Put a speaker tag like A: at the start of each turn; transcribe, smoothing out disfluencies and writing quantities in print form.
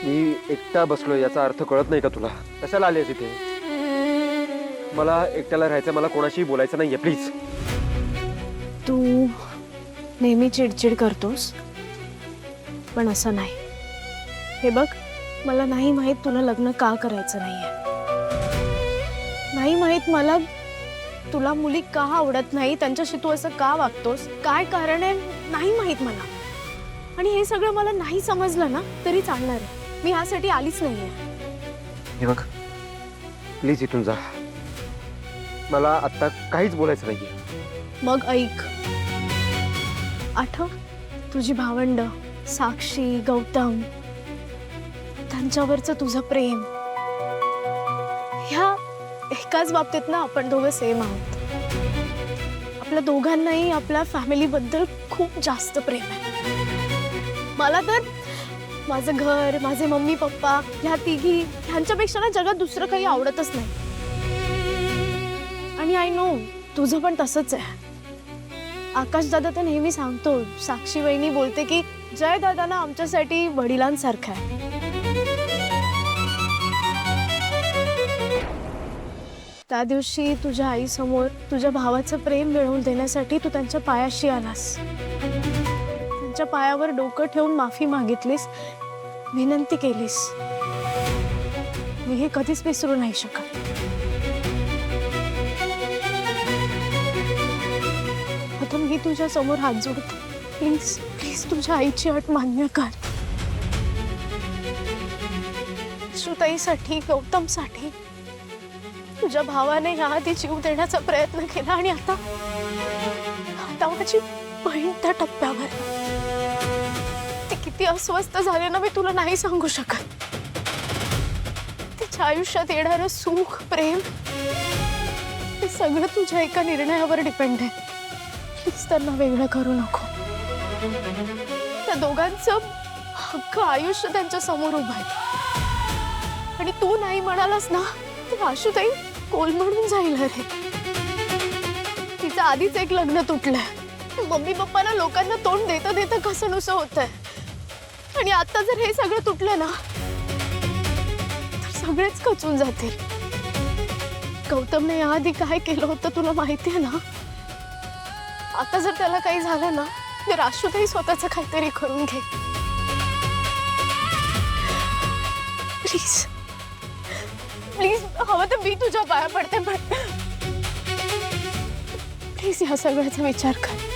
A: मी एकटा बसलोय याचा अर्थ कळत नाही का तुला? कशाला आलीस इथे? मला एकट्याला राहायचं, मला कोणाशीही बोलायचं नाहीये, प्लीज.
B: तू नेहमी चिडचिड करतोस, पण असं नाही. हे बघ, मला नाही माहित तुला लग्न का करायचं नाहीये. नाही माहित मला तुला मुली का आवडत नाही, त्यांच्याशी तू असं का वागतोस, काय कारण आहे नाही माहित मला. आणि हे सगळं मला नाही समजलं ना तरी चालणार आहे. मी ह्यासाठी आलीच नाहीये.
A: हे बघ, प्लीज इथून जा. मला आता काहीच बोलायचं नाहीये.
B: मग ऐक, आठव तुझी भावंड साक्षी, गौतम, त्यांच्यावरचं तुझं प्रेम. ह्या एकाच बाबतीत ना आपण दोघं सेम आहोत. आपल्या दोघांनाही आपल्या फॅमिली बद्दल खूप जास्त प्रेम आहे. मला तर माझं घर, माझे मम्मी पप्पा, ह्या तिघी, ह्यांच्यापेक्षा ना जगात दुसरं काही आवडतच नाही. आणि आय नो तुझं पण तसंच आहे. आकाश दादा तर नेहमी सांगतो, साक्षी वहिनी बोलते की जय दादा ना आमच्यासाठी वडिलांसारखा आहे. त्या दिवशी तुझ्या आईसमोर तुझ्या भावाचं प्रेम मिळवून देण्यासाठी तू त्यांच्या पायाशी आलास. त्यांच्या पायावर डोकं ठेवून माफी मागितलीस, विनंती केलीस. मी हे कधीच विसरू नाही शकत. आता मी तुझ्या समोर हात जोडते. प्लीज प्लीज तुझ्या आईची अट मान्य कर. श्रुताईसाठी, गौतमसाठी तुझ्या भावाने याआधी जीव देण्याचा प्रयत्न केला आणि आता माझी बहीण त्या टप्प्यावर. ती किती अस्वस्थ झाली ना मी तुला नाही सांगू शकत. तिच्या आयुष्यात येणारं सुख, प्रेम, हे सगळं तुझ्या एका निर्णयावर डिपेंड आहे. प्लीज त्यांना वेगळं करू नको. त्या दोघांचं अख्खं आयुष्य त्यांच्या समोर उभं आहे. आणि तू नाही म्हणालास ना तर आशुताई कोलमडून जाईल. अरे तिचं आधीच एक लग्न तुटलंय. मम्मी पप्पांना लोकांना तोंड देता देता कसं नुसं होतंय. आणि आता जर हे सगळं तुटलं ना तर सगळेच खचून जातील. गौतमने याआधी काय केलं होतं तुला माहिती आहे ना. आता जर त्याला काही झालं ना तर आशुताई स्वतःचं काहीतरी करून घे. प्लीज प्लीज, हवं तर मी तुझ्या पाया पडते, पण प्लीज या सगळ्याचा विचार कर.